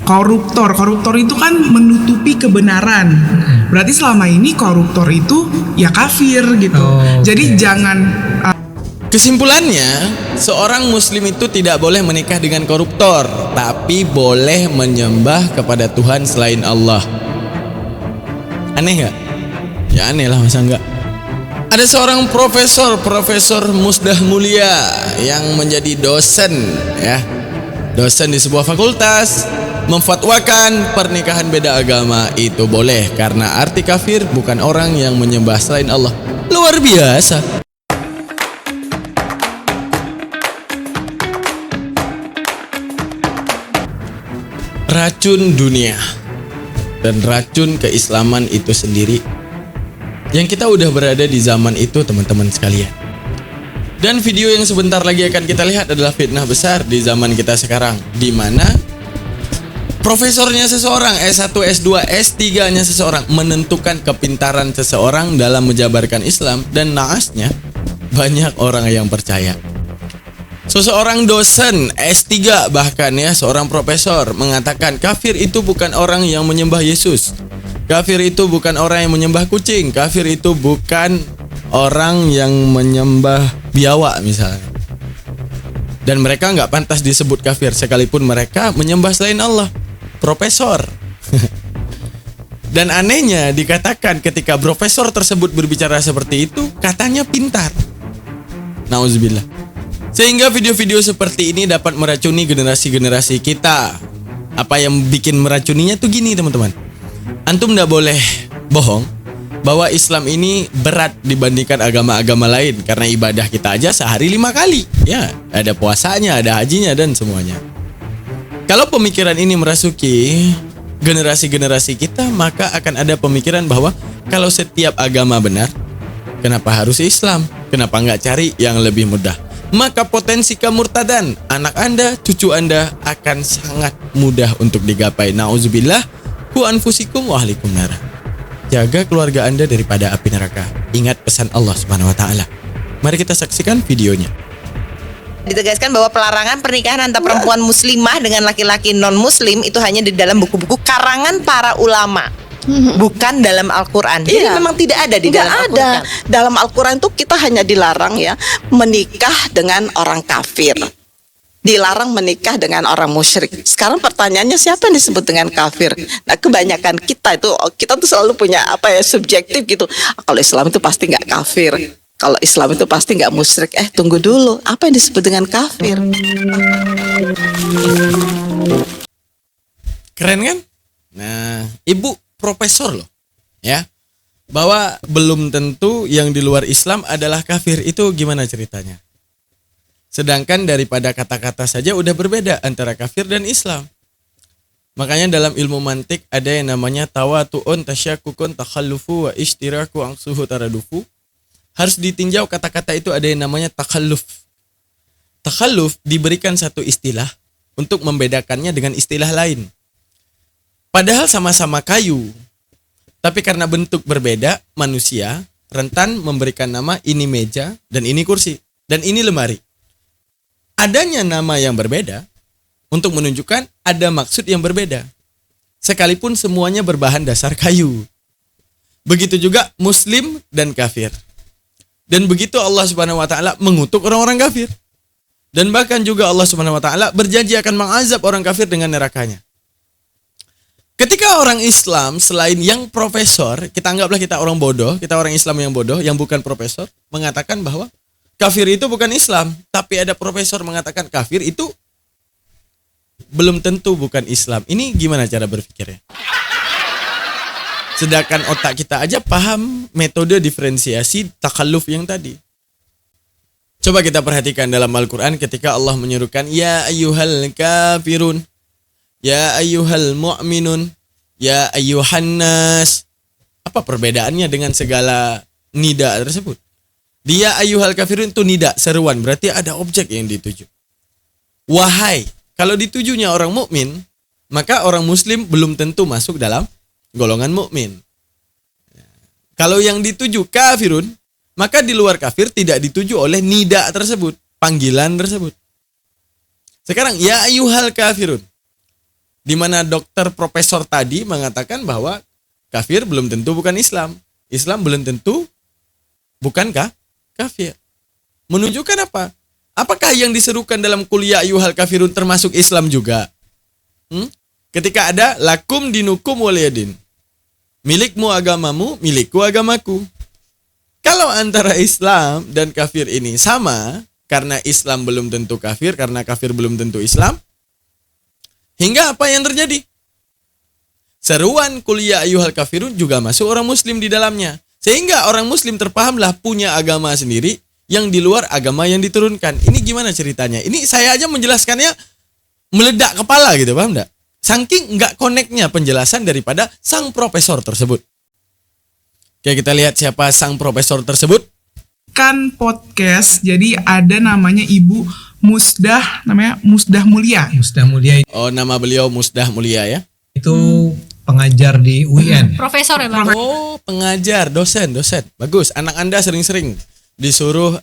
Koruptor itu kan menutupi kebenaran. Berarti selama ini koruptor itu ya kafir gitu. Jadi jangan Kesimpulannya, seorang muslim itu tidak boleh menikah dengan koruptor, tapi boleh menyembah kepada Tuhan selain Allah. Aneh gak? Ya aneh lah, masa enggak? Ada seorang profesor Musdah Mulia yang menjadi dosen di sebuah fakultas, memfatwakan pernikahan beda agama itu boleh karena arti kafir bukan orang yang menyembah selain Allah. Luar biasa. Racun dunia dan racun keislaman itu sendiri, yang kita udah berada di zaman itu, teman-teman sekalian. Dan video yang sebentar lagi akan kita lihat adalah fitnah besar di zaman kita sekarang, di mana profesornya seseorang, S1, S2, S3-nya seseorang menentukan kepintaran seseorang dalam menjabarkan Islam, dan naasnya banyak orang yang percaya. Seseorang dosen S3 bahkan seorang profesor mengatakan kafir itu bukan orang yang menyembah Yesus. Kafir itu bukan orang yang menyembah kucing. Kafir itu bukan orang yang menyembah biawak misalnya. Dan mereka nggak pantas disebut kafir sekalipun mereka menyembah selain Allah. Profesor. Dan anehnya dikatakan ketika profesor tersebut berbicara seperti itu, katanya pintar. Nauzubillah. Sehingga video-video seperti ini dapat meracuni generasi-generasi kita. Apa yang bikin meracuninya tuh gini, teman-teman. Antum nggak boleh bohong bahwa Islam ini berat dibandingkan agama-agama lain, karena ibadah kita aja sehari 5 kali. Ya, ada puasanya, ada hajinya dan semuanya. Kalau pemikiran ini merasuki generasi-generasi kita, maka akan ada pemikiran bahwa kalau setiap agama benar, kenapa harus Islam? Kenapa nggak cari yang lebih mudah? Maka potensi kemurtadan anak Anda, cucu Anda akan sangat mudah untuk digapai. Nauzubillah, hu anfusikum wa ahlikum nar. Jaga keluarga Anda daripada api neraka. Ingat pesan Allah Subhanahu wa taala. Mari kita saksikan videonya. Ditegaskan bahwa pelarangan pernikahan antara perempuan muslimah dengan laki-laki non-muslim itu hanya di dalam buku-buku karangan para ulama. Bukan dalam Al-Quran. Jadi memang tidak ada di dalam Al-Quran. Dalam Al-Quran itu kita hanya dilarang menikah dengan orang kafir. Dilarang menikah dengan orang musyrik. Sekarang pertanyaannya, siapa yang disebut dengan kafir? Nah, kebanyakan kita tuh selalu punya subjektif gitu. Kalau Islam itu pasti nggak kafir. Kalau Islam itu pasti nggak musyrik. Tunggu dulu, apa yang disebut dengan kafir? Keren kan? Nah, ibu profesor loh, bahwa belum tentu yang di luar Islam adalah kafir. Itu gimana ceritanya? Sedangkan daripada kata-kata saja udah berbeda antara kafir dan Islam. Makanya dalam ilmu mantik ada yang namanya tawatu'un, tasyakukun, takhallufu, wa ishtiraku, angsuhu, taradufu. Harus ditinjau kata-kata itu, ada yang namanya takhalluf. Takhalluf diberikan satu istilah untuk membedakannya dengan istilah lain. Padahal sama-sama kayu, tapi karena bentuk berbeda, manusia rentan memberikan nama ini meja dan ini kursi dan ini lemari. Adanya nama yang berbeda untuk menunjukkan ada maksud yang berbeda. Sekalipun semuanya berbahan dasar kayu. Begitu juga muslim dan kafir. Dan begitu Allah Subhanahu wa taala mengutuk orang-orang kafir. Dan bahkan juga Allah Subhanahu wa taala berjanji akan mengazab orang kafir dengan nerakanya. Ketika orang Islam selain yang profesor, kita anggaplah kita orang bodoh, kita orang Islam yang bodoh, yang bukan profesor, mengatakan bahwa kafir itu bukan Islam, tapi ada profesor mengatakan kafir itu belum tentu bukan Islam. Ini gimana cara berpikirnya? Sedangkan otak kita aja paham metode diferensiasi takalluf yang tadi. Coba kita perhatikan dalam Al-Quran ketika Allah menyerukan ya ayyuhal kafirun, ya ayyuhal mu'minun, ya ayyuhan nas. Apa perbedaannya dengan segala nida tersebut? Dia ayyuhal kafirun itu nida, seruan, berarti ada objek yang dituju. Wahai, kalau ditujunya orang mukmin, maka orang muslim belum tentu masuk dalam golongan mukmin. Kalau yang dituju kafirun, maka di luar kafir tidak dituju oleh nida tersebut, panggilan tersebut. Sekarang ya ayyuhal kafirun. Di mana dokter profesor tadi mengatakan bahwa kafir belum tentu bukan Islam. Islam belum tentu bukankah kafir. Menunjukkan apa? Apakah yang diserukan dalam kuliah ayyuhal kafirun termasuk Islam juga? Ketika ada lakum dinukum waliyadin. Milikmu agamamu, milikku agamaku. Kalau antara Islam dan kafir ini sama, karena Islam belum tentu kafir, karena kafir belum tentu Islam, hingga apa yang terjadi? Seruan kuliah ayyuhal kafirun juga masuk orang muslim di dalamnya. Sehingga orang muslim terpahamlah punya agama sendiri yang di luar agama yang diturunkan. Ini gimana ceritanya? Ini saya aja menjelaskannya meledak kepala gitu, paham enggak? Saking enggak connect-nya penjelasan daripada sang profesor tersebut. Oke, kita lihat siapa sang profesor tersebut. Kan podcast, jadi ada namanya Ibu Musdah, namanya Musdah Mulia. Musdah Mulia Oh, nama beliau Musdah Mulia ya. itu pengajar di UIN. Profesor ya Bang? Oh, pengajar, dosen. Bagus. Anak Anda sering-sering disuruh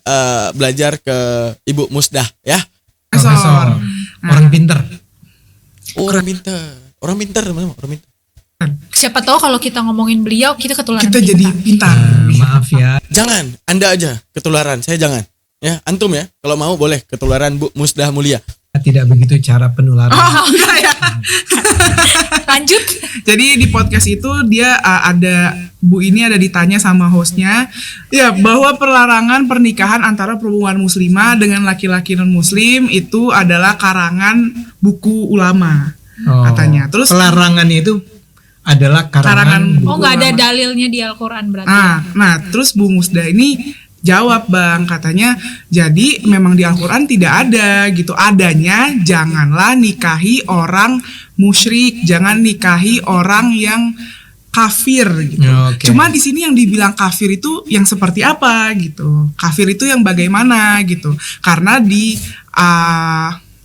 belajar ke Ibu Musdah ya. Profesor. Orang pinter. Orang pintar. Orang pintar, teman-teman. Orang pintar. Siapa tahu kalau kita ngomongin beliau kita ketularan Kita jadi pintar. Maaf ya. Jangan, Anda aja ketularan, saya jangan. Ya, antum ya. Kalau mau boleh ketularan Bu Musdah Mulia. Tidak begitu cara penularan. Oh, enggak ya. Lanjut. Jadi di podcast itu dia ada Bu ini ada ditanya sama hostnya ya bahwa pelarangan pernikahan antara perempuan muslimah dengan laki-laki non muslim itu adalah karangan buku ulama katanya. Terus pelarangannya itu adalah karangan Oh nggak ada dalilnya di Al-Quran berarti. Nah terus Bu Musda ini jawab Bang, katanya jadi memang di Al-Quran tidak ada gitu, adanya janganlah nikahi orang musyrik, jangan nikahi orang yang kafir gitu. Oke. Cuma di sini yang dibilang kafir itu yang seperti apa gitu, kafir itu yang bagaimana gitu, karena di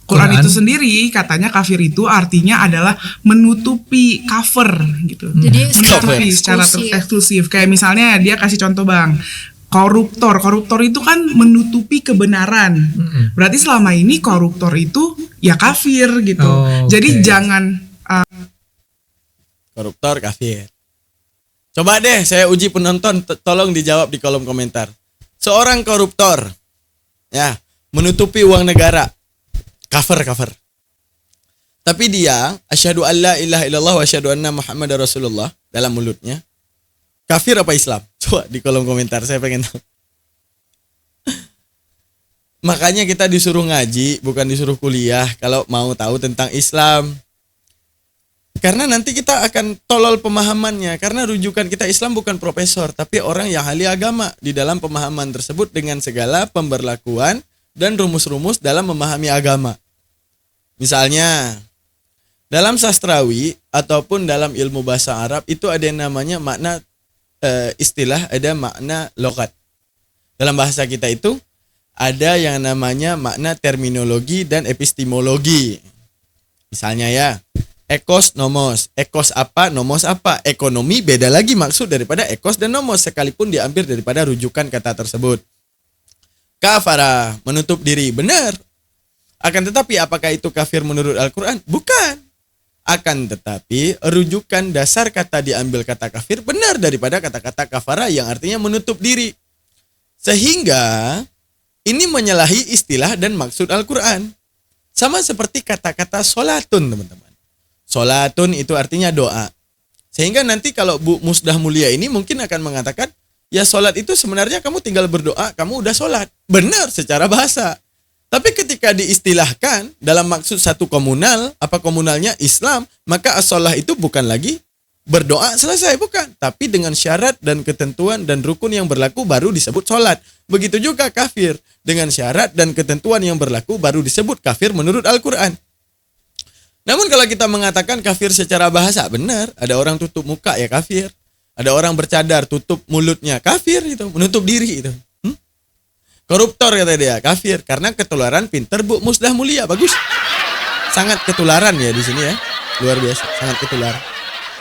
Quran itu sendiri katanya kafir itu artinya adalah menutupi, cover gitu. Jadi Menutupi secara eksklusif. Kayak misalnya dia kasih contoh Bang, koruptor itu kan menutupi kebenaran. Berarti selama ini koruptor itu ya kafir gitu. Jadi jangan koruptor kafir. Coba deh saya uji penonton, tolong dijawab di kolom komentar. Seorang koruptor ya menutupi uang negara, cover. Tapi dia asyhadu alla ilaha illallah wa asyhadu anna muhammadar rasulullah dalam mulutnya. Kafir apa Islam? Coba di kolom komentar, saya pengen tahu. Makanya kita disuruh ngaji, bukan disuruh kuliah kalau mau tahu tentang Islam. Karena nanti kita akan tolol pemahamannya. Karena rujukan kita Islam bukan profesor, tapi orang yang ahli agama di dalam pemahaman tersebut dengan segala pemberlakuan dan rumus-rumus dalam memahami agama. Misalnya, dalam sastrawi ataupun dalam ilmu bahasa Arab itu ada yang namanya makna istilah, ada makna logat. Dalam bahasa kita itu ada yang namanya makna terminologi dan epistemologi. Misalnya ya, ekos nomos. Ekos apa, nomos apa. Ekonomi beda lagi maksud daripada ekos dan nomos sekalipun diambil daripada rujukan kata tersebut. Kafara, menutup diri, benar. Akan tetapi apakah itu kafir menurut Al-Quran? Bukan. Akan tetapi rujukan dasar kata diambil kata kafir benar daripada kata-kata kafara yang artinya menutup diri. Sehingga ini menyalahi istilah dan maksud Al-Quran. Sama seperti kata-kata solatun teman-teman. Solatun itu artinya doa. Sehingga nanti kalau Bu Musdah Mulia ini mungkin akan mengatakan, ya solat itu sebenarnya kamu tinggal berdoa, kamu udah solat. Benar secara bahasa. Tapi ketika diistilahkan dalam maksud satu komunal, apa komunalnya Islam, maka as-shalah itu bukan lagi berdoa selesai, bukan. Tapi dengan syarat dan ketentuan dan rukun yang berlaku baru disebut sholat. Begitu juga kafir. Dengan syarat dan ketentuan yang berlaku baru disebut kafir menurut Al-Quran. Namun kalau kita mengatakan kafir secara bahasa, benar. Ada orang tutup muka ya kafir. Ada orang bercadar tutup mulutnya, kafir itu, menutup diri itu. Koruptor kata dia, kafir karena ketularan pinter Bu Musdah Mulia, bagus. Sangat ketularan ya di sini ya. Luar biasa, sangat ketularan.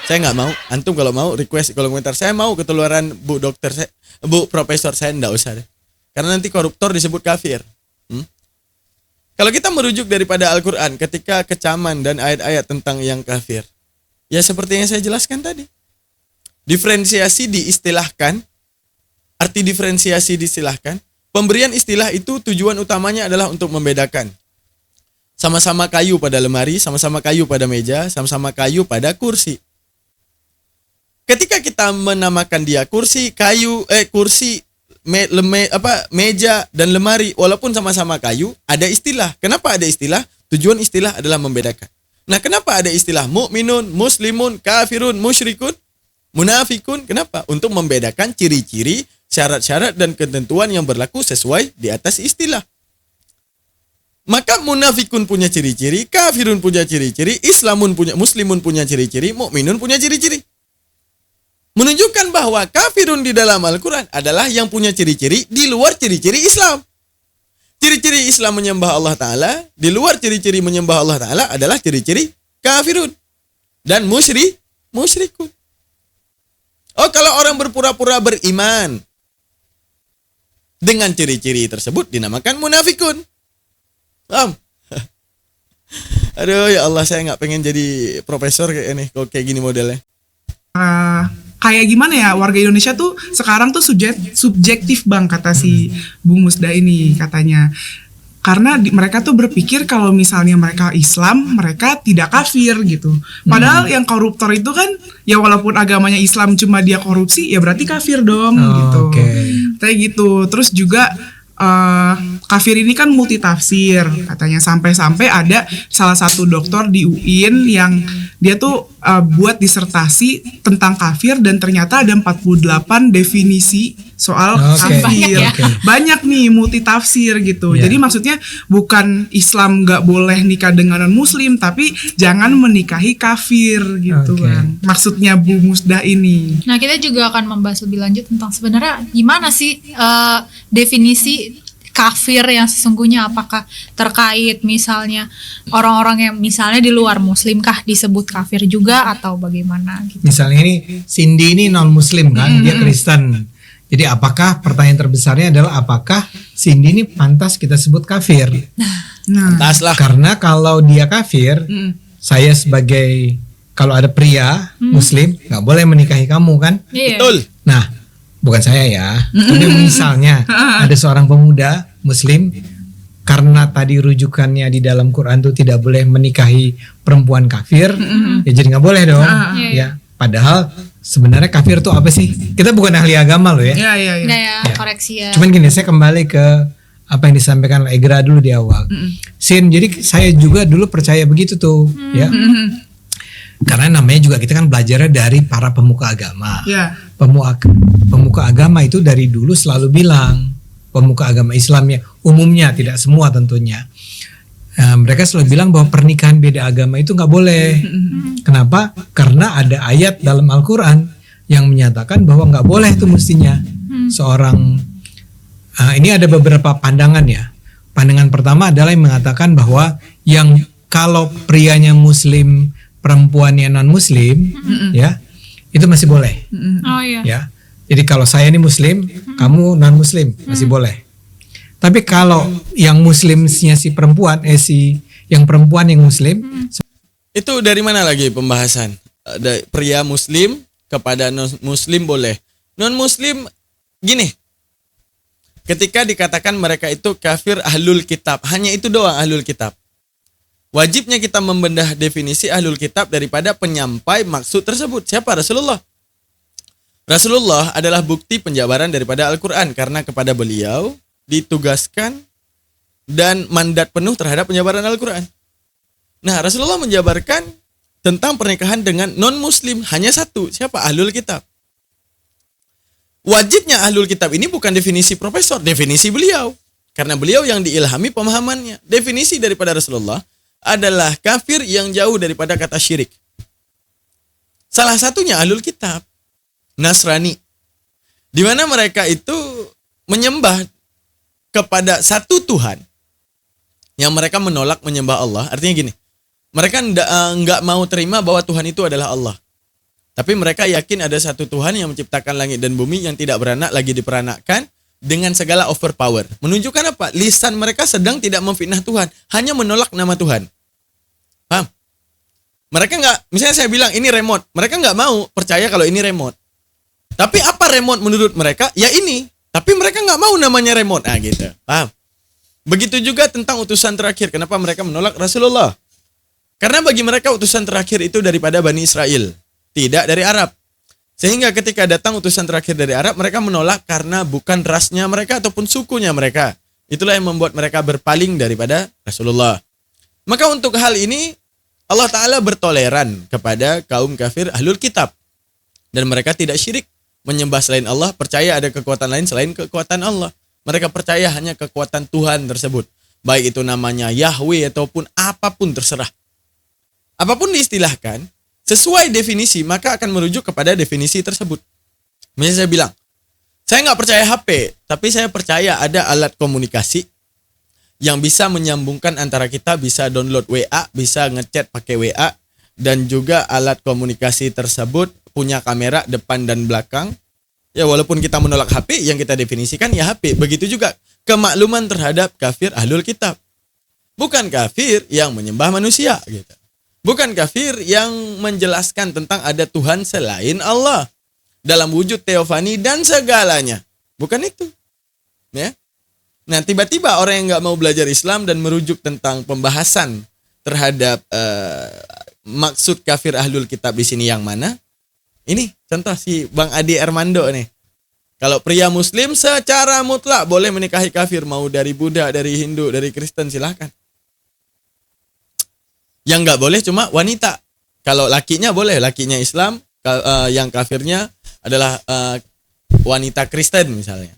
Saya nggak mau, antum kalau mau request di kolom komentar, saya mau ketularan Bu dokter saya, Bu profesor, saya enggak usah deh. Karena nanti koruptor disebut kafir. Kalau kita merujuk daripada Al-Quran ketika kecaman dan ayat-ayat tentang yang kafir, ya seperti yang saya jelaskan tadi. Diferensiasi diistilahkan, arti diferensiasi diistilahkan, pemberian istilah itu tujuan utamanya adalah untuk membedakan. Sama-sama kayu pada lemari, sama-sama kayu pada meja, sama-sama kayu pada kursi. Ketika kita menamakan dia kursi, meja dan lemari, walaupun sama-sama kayu, ada istilah. Kenapa ada istilah? Tujuan istilah adalah membedakan. Nah, kenapa ada istilah mukminun, muslimun, kafirun, musyrikun, munafikun? Kenapa? Untuk membedakan ciri-ciri, syarat-syarat dan ketentuan yang berlaku sesuai di atas istilah. Maka munafikun punya ciri-ciri, kafirun punya ciri-ciri, muslimun punya ciri-ciri, mukminun punya ciri-ciri. Menunjukkan bahwa kafirun di dalam Al-Quran adalah yang punya ciri-ciri di luar ciri-ciri Islam. Ciri-ciri Islam menyembah Allah Ta'ala, di luar ciri-ciri menyembah Allah Ta'ala adalah ciri-ciri kafirun dan musyrikun. Oh, kalau orang berpura-pura beriman dengan ciri-ciri tersebut dinamakan munafikun. Paham? Aduh, ya Allah, saya nggak pengen jadi profesor kayak ini, kalau kayak gini modelnya. Kayak gimana ya, warga Indonesia tuh sekarang tuh subjektif bang, kata si Bung Musda ini katanya. Karena mereka tuh berpikir kalau misalnya mereka Islam, mereka tidak kafir gitu. Padahal yang koruptor itu kan, ya walaupun agamanya Islam cuma dia korupsi, ya berarti kafir dong gitu. Kayak gitu. Terus juga kafir ini kan multitafsir katanya, sampai-sampai ada salah satu dokter di UIN yang dia tuh buat disertasi tentang kafir dan ternyata ada 48 definisi soal kafir. Banyak nih multitafsir gitu. Jadi maksudnya bukan Islam nggak boleh nikah dengan non muslim, tapi jangan menikahi kafir gitu kan. Maksudnya Bu Musda ini. Nah, kita juga akan membahas lebih lanjut tentang sebenarnya gimana sih definisi kafir yang sesungguhnya, apakah terkait misalnya orang-orang yang misalnya di luar muslim kah disebut kafir juga atau bagaimana gitu. Misalnya ini Cindy ini non muslim kan, dia Kristen. Jadi apakah, pertanyaan terbesarnya adalah apakah Cindy ini pantas kita sebut kafir? Pantas lah. Karena kalau dia kafir, saya sebagai, kalau ada pria muslim nggak boleh menikahi kamu kan? Betul. Nah, bukan saya ya, tapi misalnya ada seorang pemuda muslim, karena tadi rujukannya di dalam Quran tuh tidak boleh menikahi perempuan kafir, ya jadi nggak boleh dong, ya. Padahal sebenarnya kafir tuh apa sih? Kita bukan ahli agama loh ya. Koreksi ya. Cuman gini, saya kembali ke apa yang disampaikan oleh Egra dulu di awal. Sin, jadi saya juga dulu percaya begitu tuh, ya. Karena namanya juga kita kan belajarnya dari para pemuka agama. Pemuka agama itu dari dulu selalu bilang, pemuka agama Islamnya umumnya, tidak semua tentunya. Mereka selalu bilang bahwa pernikahan beda agama itu nggak boleh. Kenapa? Karena ada ayat dalam Al-Quran yang menyatakan bahwa nggak boleh itu mestinya seorang. Ini ada beberapa pandangan ya. Pandangan pertama adalah yang mengatakan bahwa yang kalau prianya Muslim, perempuannya non muslim, ya itu masih boleh. Ya, jadi kalau saya ini muslim, kamu non muslim masih boleh. Tapi kalau yang muslimnya si perempuan, yang perempuan yang muslim, itu dari mana lagi pembahasan? Pria muslim kepada non muslim boleh. Non muslim gini. Ketika dikatakan mereka itu kafir ahlul kitab, hanya itu doang ahlul kitab. Wajibnya kita membedah definisi ahlul kitab daripada penyampai maksud tersebut. Siapa? Rasulullah. Rasulullah adalah bukti penjabaran daripada Al-Quran, karena kepada beliau ditugaskan dan mandat penuh terhadap penjabaran Al-Quran. Nah, Rasulullah menjabarkan tentang pernikahan dengan non-muslim hanya satu. Siapa? Ahlul kitab. Wajibnya ahlul kitab ini bukan definisi profesor, definisi beliau. Karena beliau yang diilhami pemahamannya. Definisi daripada Rasulullah adalah kafir yang jauh daripada kata syirik. Salah satunya ahlul kitab, Nasrani, di mana mereka itu menyembah kepada satu Tuhan yang mereka menolak menyembah Allah. Artinya gini, mereka nggak mau terima bahwa Tuhan itu adalah Allah, tapi mereka yakin ada satu Tuhan yang menciptakan langit dan bumi, yang tidak beranak lagi diperanakkan, dengan segala overpower. Menunjukkan apa? Lisan mereka sedang tidak memfitnah Tuhan, hanya menolak nama Tuhan. Paham? Mereka nggak, misalnya saya bilang ini remote, mereka nggak mau percaya kalau ini remote. Tapi apa remote menurut mereka? Ya ini. Tapi mereka nggak mau namanya remote. Nah gitu. Paham? Begitu juga tentang utusan terakhir. Kenapa mereka menolak Rasulullah? Karena bagi mereka utusan terakhir itu daripada Bani Israel, tidak dari Arab. Sehingga ketika datang utusan terakhir dari Arab, mereka menolak karena bukan rasnya mereka ataupun sukunya mereka. Itulah yang membuat mereka berpaling daripada Rasulullah. Maka untuk hal ini, Allah Ta'ala bertoleran kepada kaum kafir ahlul kitab. Dan mereka tidak syirik, menyembah selain Allah, percaya ada kekuatan lain selain kekuatan Allah. Mereka percaya hanya kekuatan Tuhan tersebut. Baik itu namanya Yahweh ataupun apapun terserah. Apapun diistilahkan, sesuai definisi, maka akan merujuk kepada definisi tersebut. Misalnya saya bilang, saya nggak percaya HP, tapi saya percaya ada alat komunikasi yang bisa menyambungkan antara kita, bisa download WA, bisa ngechat pakai WA, dan juga alat komunikasi tersebut punya kamera depan dan belakang. Ya walaupun kita menolak HP, yang kita definisikan ya HP. Begitu juga kemakluman terhadap kafir ahlul kitab. Bukan kafir yang menyembah manusia gitu. Bukan kafir yang menjelaskan tentang ada Tuhan selain Allah dalam wujud teofani dan segalanya. Bukan itu. Ya. Nah, tiba-tiba orang yang nggak mau belajar Islam dan merujuk tentang pembahasan terhadap maksud kafir ahlul kitab di sini yang mana? Ini contoh si Bang Adi Armando nih. Kalau pria muslim secara mutlak boleh menikahi kafir, mau dari Buddha, dari Hindu, dari Kristen silahkan. Yang nggak boleh cuma wanita. Kalau lakinya boleh, lakinya Islam, yang kafirnya adalah wanita Kristen misalnya.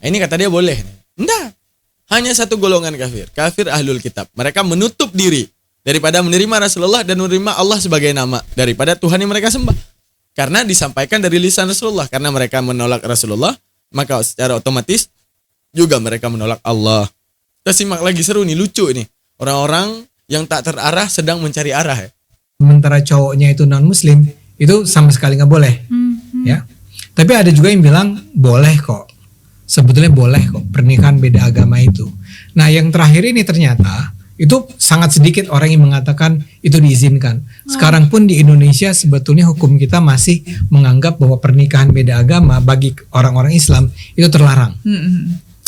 Ini kata dia boleh. Enggak. Hanya satu golongan kafir, kafir ahlul kitab. Mereka menutup diri daripada menerima Rasulullah dan menerima Allah sebagai nama daripada Tuhan yang mereka sembah. Karena disampaikan dari lisan Rasulullah. Karena mereka menolak Rasulullah, maka secara otomatis juga mereka menolak Allah. Kita simak lagi, seru nih, lucu nih. Orang-orang yang tak terarah sedang mencari arah ya. Sementara cowoknya itu non muslim, itu sama sekali nggak boleh. Ya. Tapi ada juga yang bilang boleh kok. Sebetulnya boleh kok pernikahan beda agama itu. Nah yang terakhir ini ternyata itu sangat sedikit orang yang mengatakan itu diizinkan. Sekarang pun di Indonesia sebetulnya hukum kita masih menganggap bahwa pernikahan beda agama bagi orang-orang Islam itu terlarang.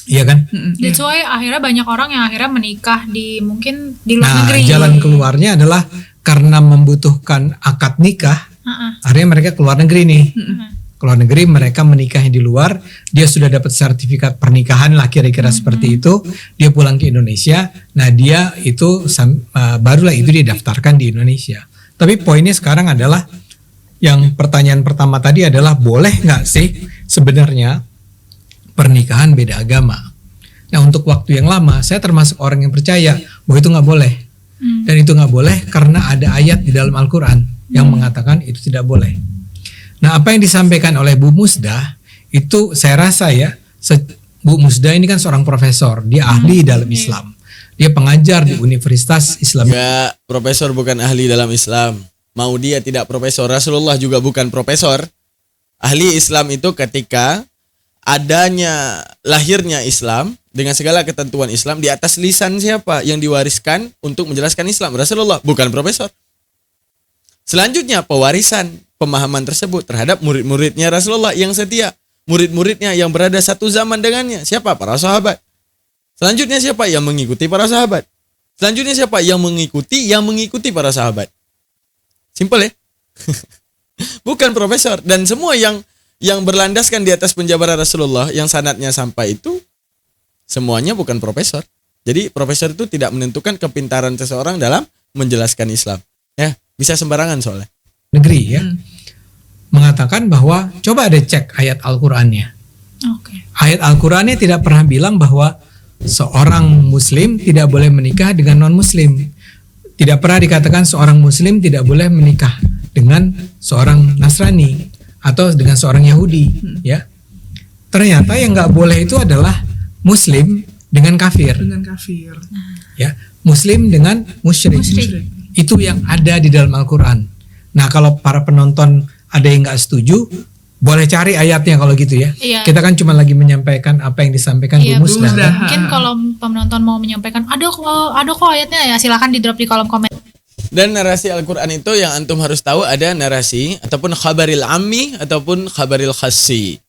Iya kan? That's why akhirnya banyak orang yang akhirnya menikah mungkin di luar negeri. Jalan keluarnya adalah karena membutuhkan akad nikah. Akhirnya mereka keluar negeri nih. Keluar negeri, mereka menikahnya di luar, dia sudah dapat sertifikat pernikahan lah kira-kira seperti itu, dia pulang ke Indonesia, nah dia itu barulah itu dia daftarkan di Indonesia. Tapi poinnya sekarang adalah, yang pertanyaan pertama tadi adalah boleh nggak sih sebenarnya pernikahan beda agama? Nah untuk waktu yang lama, saya termasuk orang yang percaya bahwa itu nggak boleh. Dan itu nggak boleh karena ada ayat di dalam Al-Quran yang mengatakan itu tidak boleh. Nah apa yang disampaikan oleh Bu Musdah itu saya rasa ya, Bu Musdah ini kan seorang profesor, dia ahli dalam Islam, dia pengajar di Universitas Islam. Ya, profesor bukan ahli dalam Islam. Mau dia tidak profesor, Rasulullah juga bukan profesor. Ahli Islam itu ketika adanya lahirnya Islam dengan segala ketentuan Islam di atas lisan siapa yang diwariskan untuk menjelaskan Islam? Rasulullah, bukan profesor. Selanjutnya pewarisan pemahaman tersebut terhadap murid-muridnya Rasulullah yang setia, murid-muridnya yang berada satu zaman dengannya. Siapa? Para sahabat. Selanjutnya siapa? Yang mengikuti para sahabat. Selanjutnya siapa? Yang mengikuti para sahabat. Simpel ya? Bukan profesor. Dan semua yang berlandaskan di atas penjabaran Rasulullah yang sanadnya sampai itu semuanya bukan profesor. Jadi profesor itu tidak menentukan kepintaran seseorang dalam menjelaskan Islam. Ya, bisa sembarangan soalnya. Negeri ya. Mengatakan bahwa coba ada cek ayat Al-Qur'annya. Ayat Al-Qur'annya tidak pernah bilang bahwa seorang muslim tidak boleh menikah dengan non-muslim. Tidak pernah dikatakan seorang muslim tidak boleh menikah dengan seorang Nasrani atau dengan seorang Yahudi, ya. Ternyata yang nggak boleh itu adalah muslim dengan kafir. Ya, muslim dengan musyrik. Itu yang ada di dalam Al-Qur'an. Nah, kalau para penonton ada yang nggak setuju, Boleh cari ayatnya kalau gitu ya. Iya. Kita kan cuma lagi menyampaikan apa yang disampaikan Iya, Bu Musda. Musda. mungkin kalau penonton mau menyampaikan ada kok ayatnya ya silakan di drop di kolom komen. Dan narasi Al-Quran itu yang antum harus tahu ada narasi ataupun khabaril ammi ataupun khabaril khassi.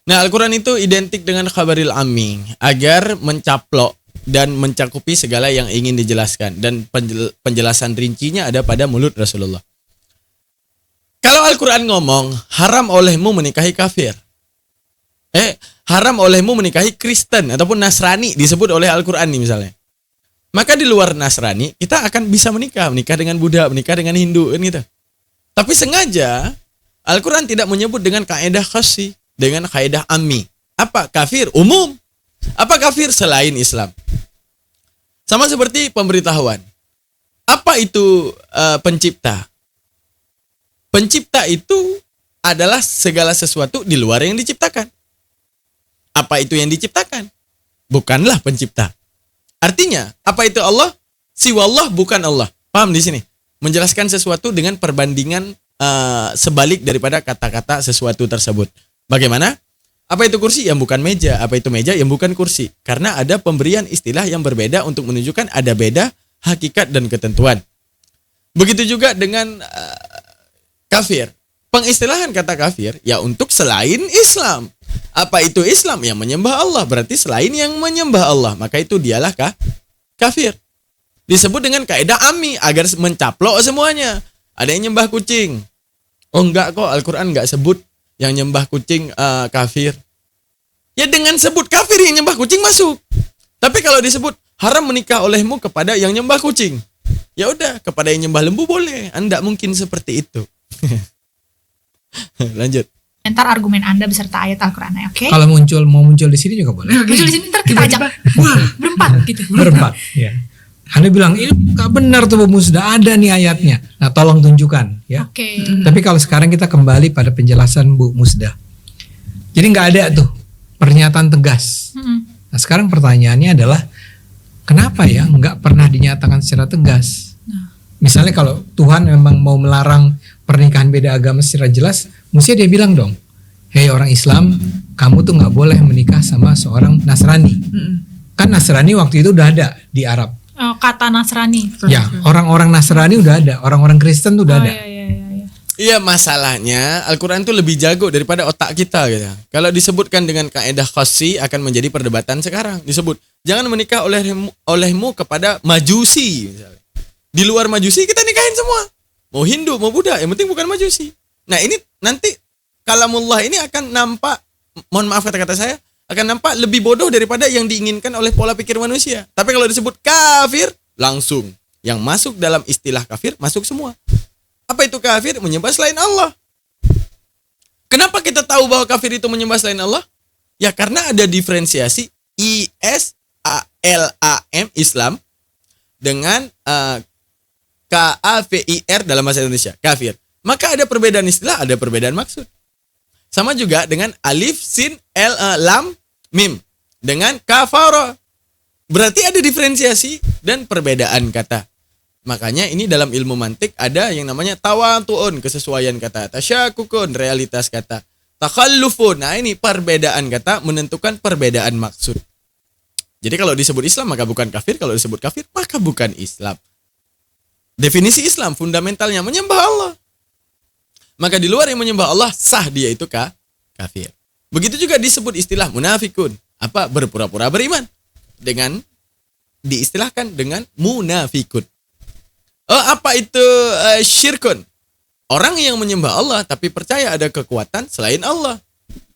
Nah, Al-Quran itu identik dengan khabaril ammi agar mencaplok dan mencakupi segala yang ingin dijelaskan. Dan penjelasan rincinya ada pada mulut Rasulullah. Kalau Al-Quran ngomong, haram olehmu menikahi kafir. Haram olehmu menikahi Kristen ataupun Nasrani disebut oleh Al-Quran nih misalnya. Maka di luar Nasrani, kita akan bisa menikah dengan Buddha, menikah dengan Hindu, kan gitu. Tapi sengaja, Al-Quran tidak menyebut dengan kaidah khassi, dengan kaidah ammi. Apa? Kafir umum. Apa kafir selain Islam? Sama seperti pemberitahuan. Apa itu pencipta? Pencipta itu adalah segala sesuatu di luar yang diciptakan. Apa itu yang diciptakan? Bukanlah pencipta. Artinya, apa itu Allah? Siwallah bukan Allah. Paham di sini? Menjelaskan sesuatu dengan perbandingan sebalik daripada kata-kata sesuatu tersebut. Bagaimana? Apa itu kursi? Yang bukan meja. Apa itu meja? Yang bukan kursi. Karena ada pemberian istilah yang berbeda untuk menunjukkan ada beda hakikat dan ketentuan. Begitu juga dengan kafir. Pengistilahan kata kafir ya untuk selain Islam. Apa itu Islam? Yang menyembah Allah. Berarti selain yang menyembah Allah, maka itu dialah kafir. Disebut dengan kaidah ammi agar mencaplok semuanya. Ada yang nyembah kucing. Oh enggak kok, Al-Quran enggak sebut yang nyembah kucing kafir. Ya dengan sebut kafir yang nyembah kucing masuk. Tapi kalau disebut haram menikah olehmu kepada yang nyembah kucing, ya udah, kepada yang nyembah lembu boleh. Anda mungkin seperti itu. Lanjut. Ntar argumen Anda beserta ayat Al-Qur'annya, oke? Kalau mau muncul di sini juga boleh. Muncul di sini ntar kita ajak berempat gitu. Berempat. Ya. Anda bilang ini nggak benar tuh Bu Musda, ada nih ayatnya. Nah tolong tunjukkan ya. Oke. Tapi kalau sekarang kita kembali pada penjelasan Bu Musda. Jadi nggak ada tuh pernyataan tegas. Nah sekarang pertanyaannya adalah kenapa ya nggak pernah dinyatakan secara tegas? Misalnya kalau Tuhan memang mau melarang pernikahan beda agama secara jelas, mestinya dia bilang dong, hei orang Islam, kamu tuh nggak boleh menikah sama seorang Nasrani. Kan Nasrani waktu itu udah ada di Arab. Kata Nasrani. Ya, orang-orang Nasrani udah ada, orang-orang Kristen tuh udah ada. Iya, masalahnya Al-Quran itu lebih jago daripada otak kita gitu. Kalau disebutkan dengan kaidah khassi akan menjadi perdebatan sekarang. Disebut, jangan menikah olehmu kepada Majusi misalnya. Di luar Majusi kita nikahin semua. Mau Hindu, mau Buddha, yang penting bukan Majusi. Nah ini nanti kalamullah ini akan nampak, mohon maaf kata-kata saya, akan nampak lebih bodoh daripada yang diinginkan oleh pola pikir manusia. Tapi kalau disebut kafir, langsung. Yang masuk dalam istilah kafir, masuk semua. Apa itu kafir? Menyembah selain Allah. Kenapa kita tahu bahwa kafir itu menyembah selain Allah? Ya karena ada diferensiasi ISLAM, Islam, dengan KAFIR dalam bahasa Indonesia, kafir. Maka ada perbedaan istilah, ada perbedaan maksud. Sama juga dengan alif, sin, lam, mim. Dengan kafara. Berarti ada diferensiasi dan perbedaan kata. Makanya ini dalam ilmu mantik ada yang namanya tawatu'un, kesesuaian kata. Tasyakukun, realitas kata. Takhallufun, nah ini perbedaan kata menentukan perbedaan maksud. Jadi kalau disebut Islam maka bukan kafir, kalau disebut kafir maka bukan Islam. Definisi Islam fundamentalnya menyembah Allah. Maka di luar yang menyembah Allah sah dia itu kafir. Begitu juga disebut istilah munafikun. Apa? Berpura-pura beriman. Dengan diistilahkan dengan munafikun. Apa itu syirkun? Orang yang menyembah Allah tapi percaya ada kekuatan selain Allah.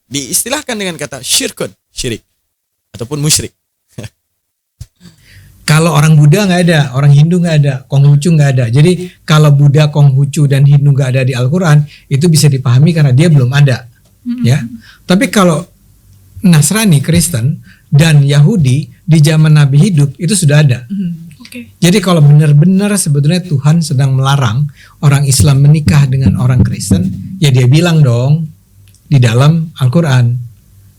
Diistilahkan dengan kata syirkun, syirik. Ataupun musyrik. Kalau orang Buddha nggak ada, orang Hindu nggak ada, Konghucu nggak ada. Jadi kalau Buddha, Konghucu dan Hindu nggak ada di Al-Quran, itu bisa dipahami karena dia belum ada, ya. Tapi kalau Nasrani, Kristen dan Yahudi di zaman Nabi hidup itu sudah ada. Jadi kalau benar-benar sebetulnya Tuhan sedang melarang orang Islam menikah dengan orang Kristen, ya dia bilang dong di dalam Al-Quran,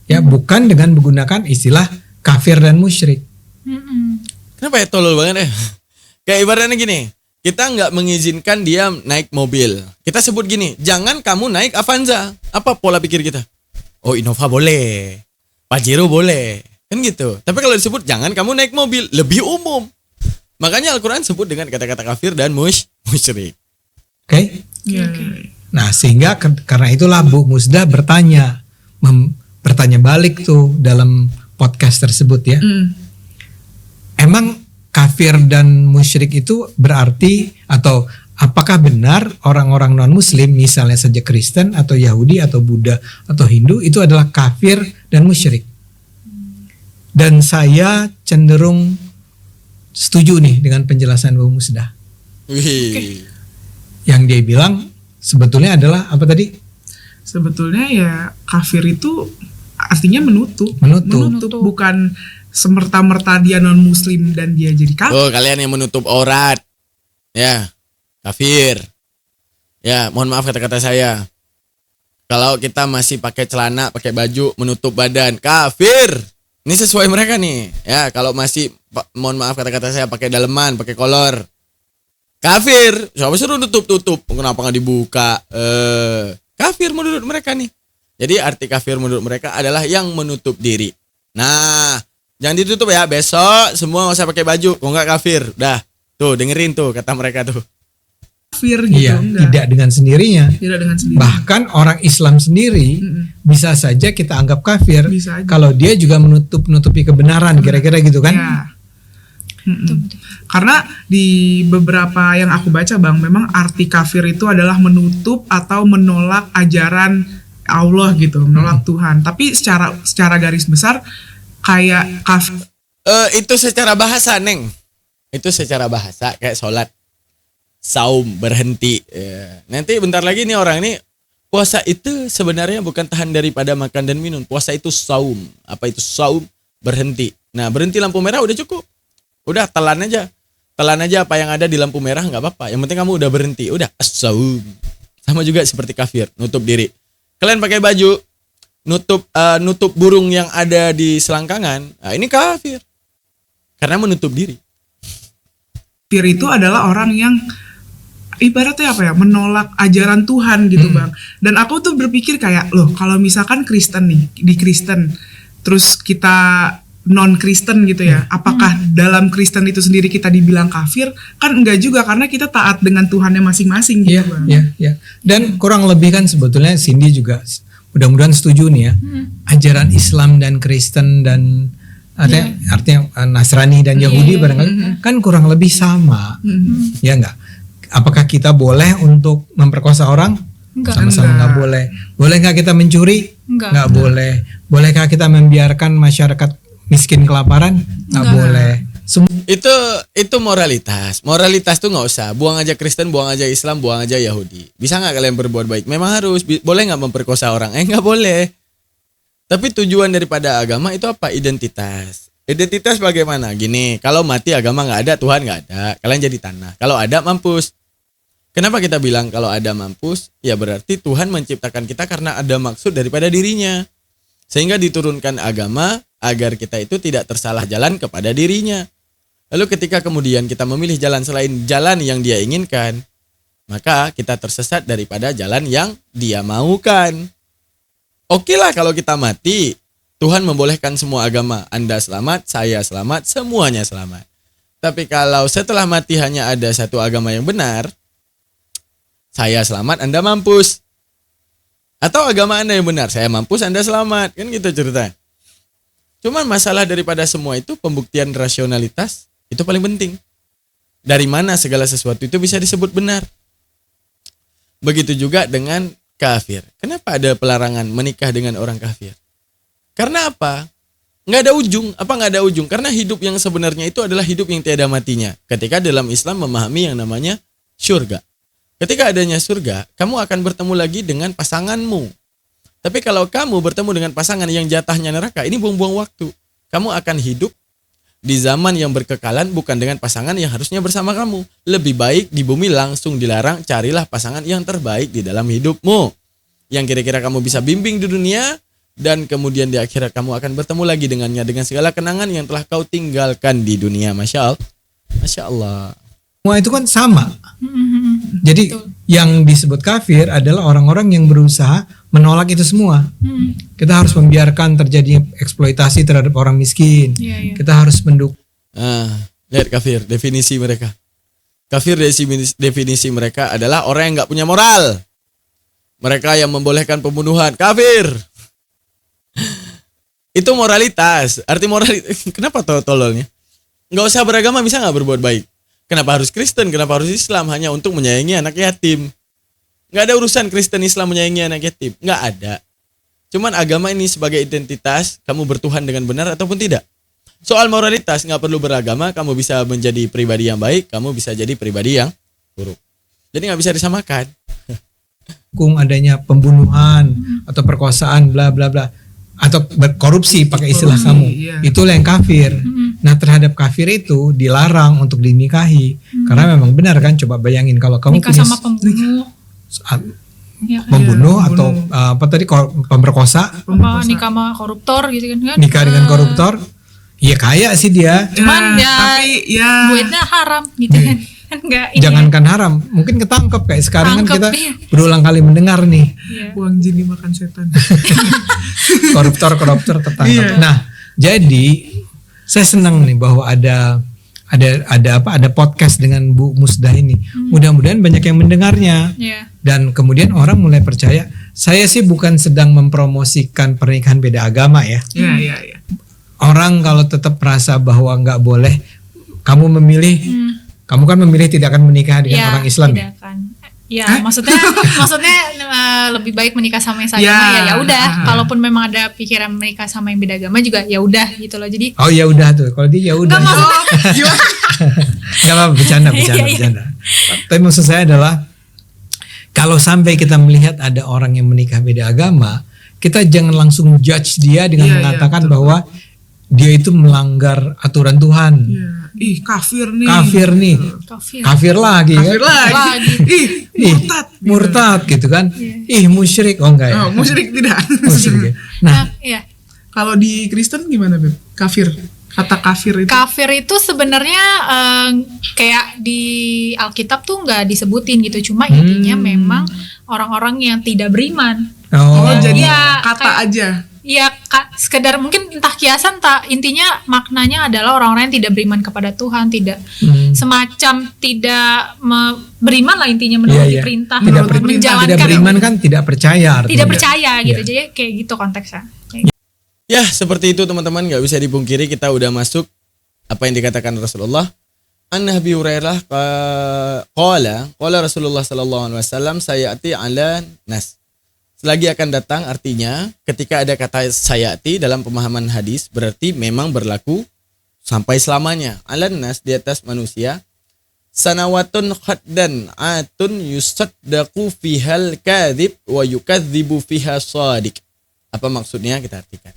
ya bukan dengan menggunakan istilah kafir dan musyrik. Kenapa ya tolol banget ya? Kayak ibaratnya gini, kita nggak mengizinkan dia naik mobil. Kita sebut gini, jangan kamu naik Avanza. Apa pola pikir kita? Oh, Innova boleh, Pajero boleh, kan gitu. Tapi kalau disebut jangan kamu naik mobil, lebih umum. Makanya Al-Quran sebut dengan kata-kata kafir dan musyrik. Oke. Iya. Nah, sehingga karena itulah Bu Musda bertanya balik tuh dalam podcast tersebut ya. Emang kafir dan musyrik itu berarti atau apakah benar orang-orang non-muslim misalnya saja Kristen atau Yahudi atau Buddha atau Hindu itu adalah kafir dan musyrik? Dan saya cenderung setuju nih dengan penjelasan Bu Musda. Wih. Yang dia bilang sebetulnya adalah apa tadi? Sebetulnya ya kafir itu artinya menutup, bukan semerta-merta dia non muslim dan dia jadi kafir. Oh, kalian yang menutup aurat, ya kafir. Ya, mohon maaf kata-kata saya. Kalau kita masih pakai celana, pakai baju menutup badan, kafir. Ini sesuai mereka nih. Ya, kalau masih mohon maaf kata-kata saya pakai daleman, pakai kolor, kafir. Siapa suruh tutup-tutup? Kenapa nggak dibuka? Kafir menurut mereka nih. Jadi arti kafir menurut mereka adalah yang menutup diri. Nah, jangan ditutup ya. Besok semua nggak usah pakai baju. Kok nggak kafir? Dah, tuh dengerin tuh kata mereka tuh. Kafir gitu. Iya, enggak. tidak dengan sendirinya. Tidak dengan sendiri. Bahkan orang Islam sendiri bisa saja kita anggap kafir Bisa aja. kalau dia juga menutupi kebenaran, kira-kira gitu kan? Ya. Karena di beberapa yang aku baca Bang, memang arti kafir itu adalah menutup atau menolak ajaran Allah gitu, menolak Tuhan. Tapi secara garis besar kayak kafir Itu secara bahasa, Neng. Itu secara bahasa kayak sholat, saum, berhenti. Ya. Nanti bentar lagi nih orang ini, puasa itu sebenarnya bukan tahan daripada makan dan minum. Puasa itu saum. Apa itu saum? Berhenti. Nah, berhenti lampu merah udah cukup. Udah telan aja. Telan aja apa yang ada di lampu merah nggak apa-apa. Yang penting kamu udah berhenti. Udah as-saum. Sama juga seperti kafir, nutup diri. Kalian pakai baju nutup burung yang ada di selangkangan. Nah, ini kafir. Karena menutup diri. kafir itu adalah orang yang ibaratnya apa ya, menolak ajaran Tuhan gitu Bang. Dan aku tuh berpikir kayak, loh kalau misalkan Kristen nih, di Kristen terus kita non Kristen gitu ya, apakah dalam Kristen itu sendiri kita dibilang kafir? Kan enggak juga, karena kita taat dengan Tuhannya masing-masing gitu Iya, Bang. iya. Dan kurang lebih kan sebetulnya Cindy juga mudah-mudahan setuju nih ya. Ajaran Islam dan Kristen dan artinya Nasrani dan Yahudi barangkali kan kurang lebih sama. Ya enggak? Apakah kita boleh untuk memperkosa orang? Enggak. Sama-sama enggak boleh. Boleh enggak kita mencuri? Enggak. Boleh. Bolehkah kita membiarkan masyarakat miskin kelaparan? Nggak boleh. Itu moralitas. Moralitas tuh nggak usah. Buang aja Kristen, buang aja Islam, buang aja Yahudi. Bisa nggak kalian berbuat baik? Memang harus. Boleh nggak memperkosa orang? Nggak boleh. Tapi tujuan daripada agama itu apa? Identitas. Identitas bagaimana? Gini, kalau mati agama nggak ada, Tuhan nggak ada. Kalian jadi tanah. Kalau ada, mampus. Kenapa kita bilang kalau ada mampus? Ya berarti Tuhan menciptakan kita karena ada maksud daripada dirinya. Sehingga diturunkan agama agar kita itu tidak tersalah jalan kepada dirinya. Lalu ketika kemudian kita memilih jalan selain jalan yang dia inginkan, maka kita tersesat daripada jalan yang dia maukan. Oke lah kalau kita mati, Tuhan membolehkan semua agama. Anda selamat, saya selamat, semuanya selamat. Tapi kalau setelah mati hanya ada satu agama yang benar, saya selamat, Anda mampus. Atau agama Anda yang benar, saya mampus, Anda selamat. Kan gitu cerita. Cuman masalah daripada semua itu pembuktian rasionalitas itu paling penting. Dari mana segala sesuatu itu bisa disebut benar. Begitu juga dengan kafir. Kenapa ada pelarangan menikah dengan orang kafir? Karena apa? Nggak ada ujung. Apa nggak ada ujung? Karena hidup yang sebenarnya itu adalah hidup yang tiada matinya. Ketika dalam Islam memahami yang namanya syurga. Ketika adanya surga, kamu akan bertemu lagi dengan pasanganmu. Tapi kalau kamu bertemu dengan pasangan yang jatahnya neraka, ini buang-buang waktu. Kamu akan hidup di zaman yang berkekalan bukan dengan pasangan yang harusnya bersama kamu. Lebih baik di bumi langsung dilarang, carilah pasangan yang terbaik di dalam hidupmu. Yang kira-kira kamu bisa bimbing di dunia, dan kemudian di akhirat kamu akan bertemu lagi dengannya dengan segala kenangan yang telah kau tinggalkan di dunia. Masya Allah. Masya Allah. Semua itu kan sama. Jadi yang disebut kafir adalah orang-orang yang berusaha menolak itu semua. Kita harus membiarkan terjadinya eksploitasi terhadap orang miskin. Iya. Kita harus mendukung. Lihat kafir, definisi mereka. Kafir definisi mereka adalah orang yang nggak punya moral. Mereka yang membolehkan pembunuhan, kafir. Itu moralitas. Arti moralitas. Kenapa tololnya? Nggak usah beragama bisa nggak berbuat baik? Kenapa harus Kristen? Kenapa harus Islam? Hanya untuk menyayangi anak yatim. Nggak ada urusan Kristen Islam menyayangi anak yatim. Nggak ada. Cuman agama ini sebagai identitas, kamu bertuhan dengan benar ataupun tidak. Soal moralitas, nggak perlu beragama, kamu bisa menjadi pribadi yang baik, kamu bisa jadi pribadi yang buruk. Jadi nggak bisa disamakan. Adanya pembunuhan atau perkosaan, bla bla bla, atau korupsi pakai istilah kamu, itulah yang kafir. Nah, terhadap kafir itu dilarang untuk dinikahi karena memang benar kan, coba bayangin kalau kamu Nikah punya sama pembunuh. pembunuh atau apa tadi, pemerkosa, Nikah sama koruptor gitu kan. nikah dengan koruptor, ya kaya sih dia. Cuman tapi ya duitnya haram gitu kan. Enggak, Jangankan haram, mungkin ketangkep kayak sekarang kan Tangkep, kita iya. berulang kali mendengar nih uang jin dimakan setan. koruptor tertangkap. Nah, jadi saya senang nih bahwa ada podcast dengan Bu Musdah ini. Mudah-mudahan banyak yang mendengarnya. Iya. Dan kemudian orang mulai percaya. Saya sih bukan sedang mempromosikan pernikahan beda agama ya. Iya. Orang kalau tetap merasa bahwa nggak boleh, kamu kan memilih tidak akan menikah dengan orang Islam ya. Tidak kan. Ya, maksudnya lebih baik menikah sama yang seagama ya udah. Kalaupun memang ada pikiran menikah sama yang beda agama juga ya udah gitu loh. Jadi Oh ya udah tuh, kalau dia ya udah. Nggak, Nggak apa-apa, bercanda. Tapi maksud saya adalah kalau sampai kita melihat ada orang yang menikah beda agama, kita jangan langsung judge dia dengan mengatakan bahwa dia itu melanggar aturan Tuhan. Ih, kafir nih. Kafir lagi kan? Ih, murtad gitu kan? Ih, musyrik. Oh enggak ya? Oh, musyrik tidak. Musyrik ya. Nah, ya. Kalau di Kristen gimana, Beb? Kafir. Kata kafir itu. Kafir itu sebenarnya kayak di Alkitab tuh nggak disebutin gitu, cuma intinya memang orang-orang yang tidak beriman. oh, Jadi Ya, kata aja. Iya, sekedar mungkin entah kiasan, intinya maknanya adalah orang-orang yang tidak beriman kepada Tuhan, tidak semacam tidak beriman lah intinya menuruti perintah, menjalankan. Tidak beriman kan tidak percaya. Tidak percaya gitu, jadi kayak gitu konteksnya. Ya, seperti itu teman-teman, nggak bisa dipungkiri kita udah masuk apa yang dikatakan Rasulullah. An Nabi Hurairah qala Rasulullah sallallahu alaihi wasallam sayati ala nas. Selagi akan datang, artinya ketika ada kata sayati dalam pemahaman hadis berarti memang berlaku sampai selamanya. Alan nas, di atas manusia. Sanawatun khaddan atun yusaddaqu fihal kadhib wa yukadzibu fiha shadiq. Apa maksudnya, kita artikan.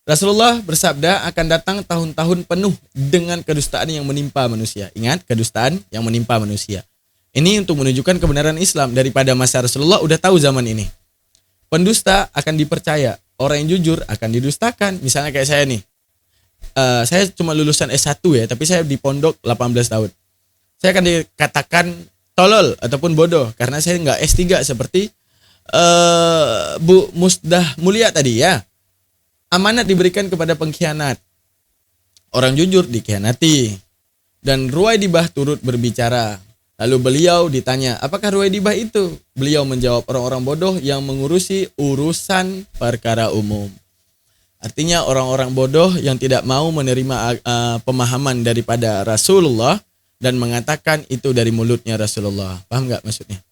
Rasulullah bersabda akan datang tahun-tahun penuh dengan kedustaan yang menimpa manusia. Ingat, kedustaan yang menimpa manusia. Ini untuk menunjukkan kebenaran Islam. Daripada masa Rasulullah udah tahu zaman ini. Pendusta akan dipercaya, orang yang jujur akan didustakan. Misalnya kayak saya nih, saya cuma lulusan S1 ya, tapi saya di pondok 18 tahun. Saya akan dikatakan tolol ataupun bodoh karena saya nggak S3 seperti Bu Musdah Mulia tadi ya. Amanat diberikan kepada pengkhianat, orang jujur dikhianati, dan Ruwaidibah turut berbicara. Lalu beliau ditanya, apakah Ruwaidibah itu? Beliau menjawab, orang-orang bodoh yang mengurusi urusan perkara umum. Artinya orang-orang bodoh yang tidak mau menerima pemahaman daripada Rasulullah dan mengatakan itu dari mulutnya Rasulullah. Paham nggak maksudnya?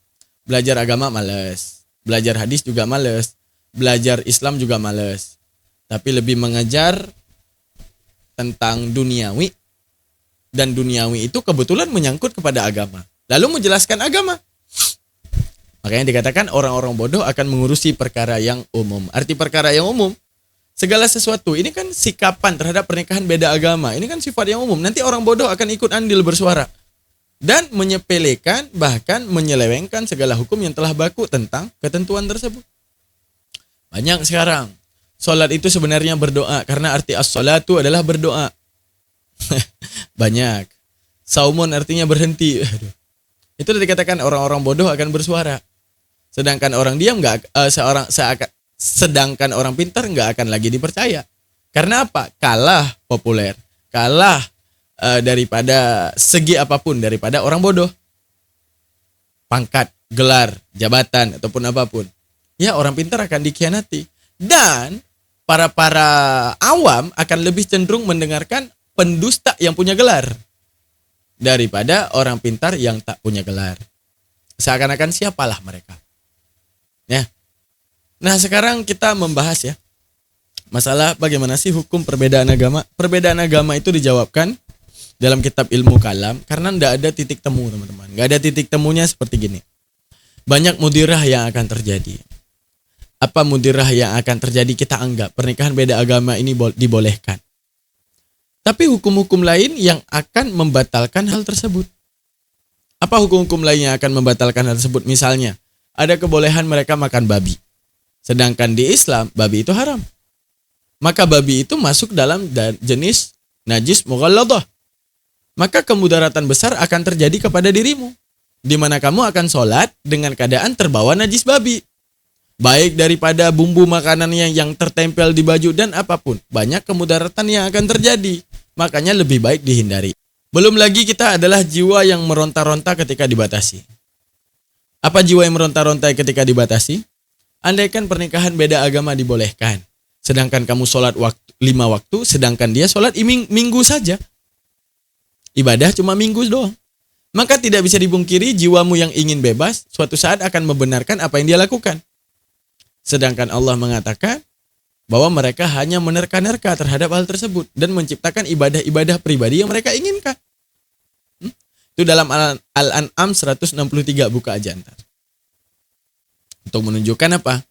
Belajar agama males, belajar hadis juga males, belajar Islam juga males. Tapi lebih mengejar tentang duniawi, dan duniawi itu kebetulan menyangkut kepada agama. Lalu menjelaskan agama. Makanya dikatakan orang-orang bodoh akan mengurusi perkara yang umum. Arti perkara yang umum, segala sesuatu. Ini kan sikapan terhadap pernikahan beda agama. Ini kan sifat yang umum. Nanti orang bodoh akan ikut andil bersuara. Dan menyepelekan, bahkan menyelewengkan segala hukum yang telah baku tentang ketentuan tersebut. Banyak sekarang. Salat itu sebenarnya berdoa. Karena arti as-salatu adalah berdoa. Banyak. Saumun artinya berhenti. Aduh. Itu dikatakan orang-orang bodoh akan bersuara. Sedangkan orang diam sedangkan orang pintar nggak akan lagi dipercaya. Karena apa? Kalah populer, kalah daripada segi apapun daripada orang bodoh. Pangkat, gelar, jabatan ataupun apapun. Ya, orang pintar akan dikhianati. Dan para awam akan lebih cenderung mendengarkan pendusta yang punya gelar daripada orang pintar yang tak punya gelar. Seakan-akan siapalah mereka. Ya. Nah, sekarang kita membahas ya masalah bagaimana sih hukum perbedaan agama. Perbedaan agama itu dijawabkan dalam kitab ilmu kalam karena tidak ada titik temu, teman-teman. Nggak ada titik temunya seperti gini. Banyak mudirah yang akan terjadi. Apa mudirah yang akan terjadi? Kita anggap pernikahan beda agama ini dibolehkan. Tapi hukum-hukum lain yang akan membatalkan hal tersebut. Apa hukum-hukum lain yang akan membatalkan hal tersebut? Misalnya, ada kebolehan mereka makan babi. Sedangkan di Islam, babi itu haram. Maka babi itu masuk dalam jenis najis mughalladah. Maka kemudaratan besar akan terjadi kepada dirimu. Di mana kamu akan sholat dengan keadaan terbawa najis babi. Baik daripada bumbu makanannya yang tertempel di baju dan apapun. Banyak kemudaratan yang akan terjadi. Makanya lebih baik dihindari. Belum lagi kita adalah jiwa yang meronta-ronta ketika dibatasi. Apa jiwa yang meronta-ronta ketika dibatasi? Andaikan pernikahan beda agama dibolehkan. Sedangkan kamu sholat 5 waktu, sedangkan dia sholat minggu saja. Ibadah cuma minggu doang. Maka tidak bisa dipungkiri jiwamu yang ingin bebas, suatu saat akan membenarkan apa yang dia lakukan. Sedangkan Allah mengatakan bahwa mereka hanya menerka-nerka terhadap hal tersebut dan menciptakan ibadah-ibadah pribadi yang mereka inginkan. Itu dalam Al-An'am 163 buka aja ntar. Untuk menunjukkan apa?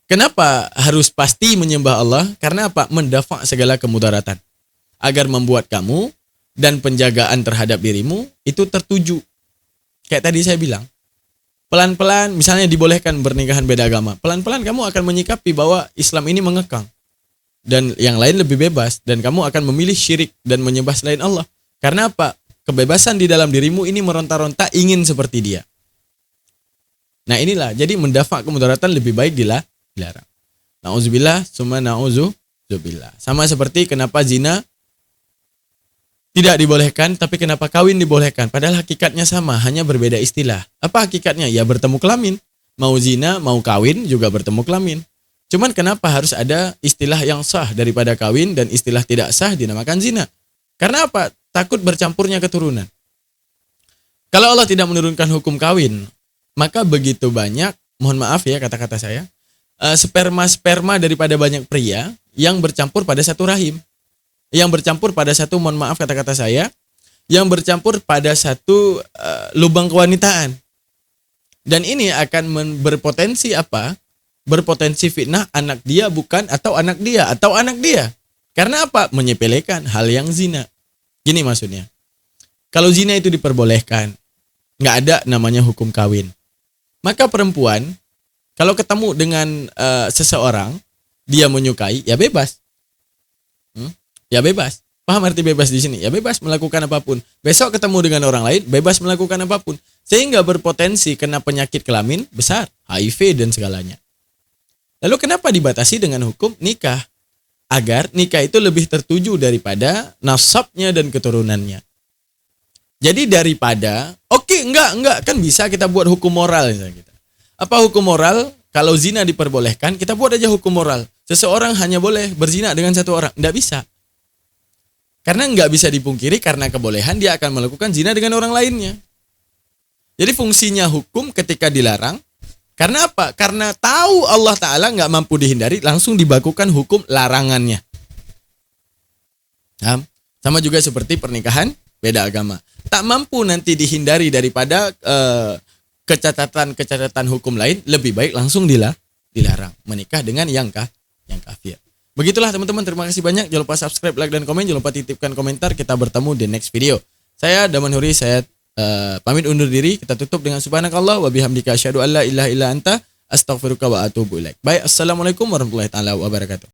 Kenapa harus pasti menyembah Allah? Karena apa? Mendafa segala kemudaratan. Agar membuat kamu dan penjagaan terhadap dirimu itu tertuju. Kayak tadi saya bilang. Pelan-pelan misalnya dibolehkan pernikahan beda agama. Pelan-pelan kamu akan menyikapi bahwa Islam ini mengekang. Dan yang lain lebih bebas. Dan kamu akan memilih syirik dan menyembah selain Allah. Karena apa? Kebebasan di dalam dirimu ini meronta-ronta ingin seperti dia. Nah inilah. Jadi mendafa kemudaratan lebih baik dilarang. Na'udzubillah summa na'udzubillah. Sama seperti kenapa zina tidak dibolehkan, tapi kenapa kawin dibolehkan? Padahal hakikatnya sama, hanya berbeda istilah. Apa hakikatnya? Ya bertemu kelamin. Mau zina, mau kawin juga bertemu kelamin. Cuman kenapa harus ada istilah yang sah daripada kawin dan istilah tidak sah dinamakan zina? Karena apa? Takut bercampurnya keturunan. Kalau Allah tidak menurunkan hukum kawin, maka begitu banyak, mohon maaf ya kata-kata saya, sperma-sperma daripada banyak pria yang bercampur pada satu rahim. Yang bercampur pada satu, mohon maaf kata-kata saya, yang bercampur pada satu lubang kewanitaan. Dan ini akan berpotensi apa? Berpotensi fitnah anak dia bukan atau anak dia atau anak dia. Karena apa? Menyepelekan hal yang zina. Gini maksudnya. Kalau zina itu diperbolehkan, nggak ada namanya hukum kawin. Maka perempuan, kalau ketemu dengan seseorang, dia menyukai, ya bebas. Ya bebas. Paham arti bebas di sini? Ya bebas melakukan apapun. Besok ketemu dengan orang lain, bebas melakukan apapun. Sehingga berpotensi kena penyakit kelamin besar, HIV dan segalanya. Lalu kenapa dibatasi dengan hukum nikah? Agar nikah itu lebih tertuju daripada nasabnya dan keturunannya. Jadi daripada, enggak, kan bisa kita buat hukum moral misalnya kita. Apa hukum moral? Kalau zina diperbolehkan, kita buat aja hukum moral. Seseorang hanya boleh berzina dengan satu orang. Enggak bisa. Karena nggak bisa dipungkiri karena kebolehan dia akan melakukan zina dengan orang lainnya. Jadi fungsinya hukum ketika dilarang, karena apa? Karena tahu Allah Ta'ala nggak mampu dihindari, langsung dibakukan hukum larangannya. Nah, sama juga seperti pernikahan beda agama. Tak mampu nanti dihindari daripada kecacatan hukum lain, lebih baik langsung dilarang. Menikah dengan yang kafir. Begitulah teman-teman, terima kasih banyak. Jangan lupa subscribe, like, dan komen. Jangan lupa titipkan komentar. Kita bertemu di next video. Saya Daman Huri, saya pamit undur diri. Kita tutup dengan subhanakallah wa bihamdika asyhadu an la ilaha illa anta astaghfiruka wa atubu ilaik. Baik, assalamualaikum warahmatullahi taala wabarakatuh.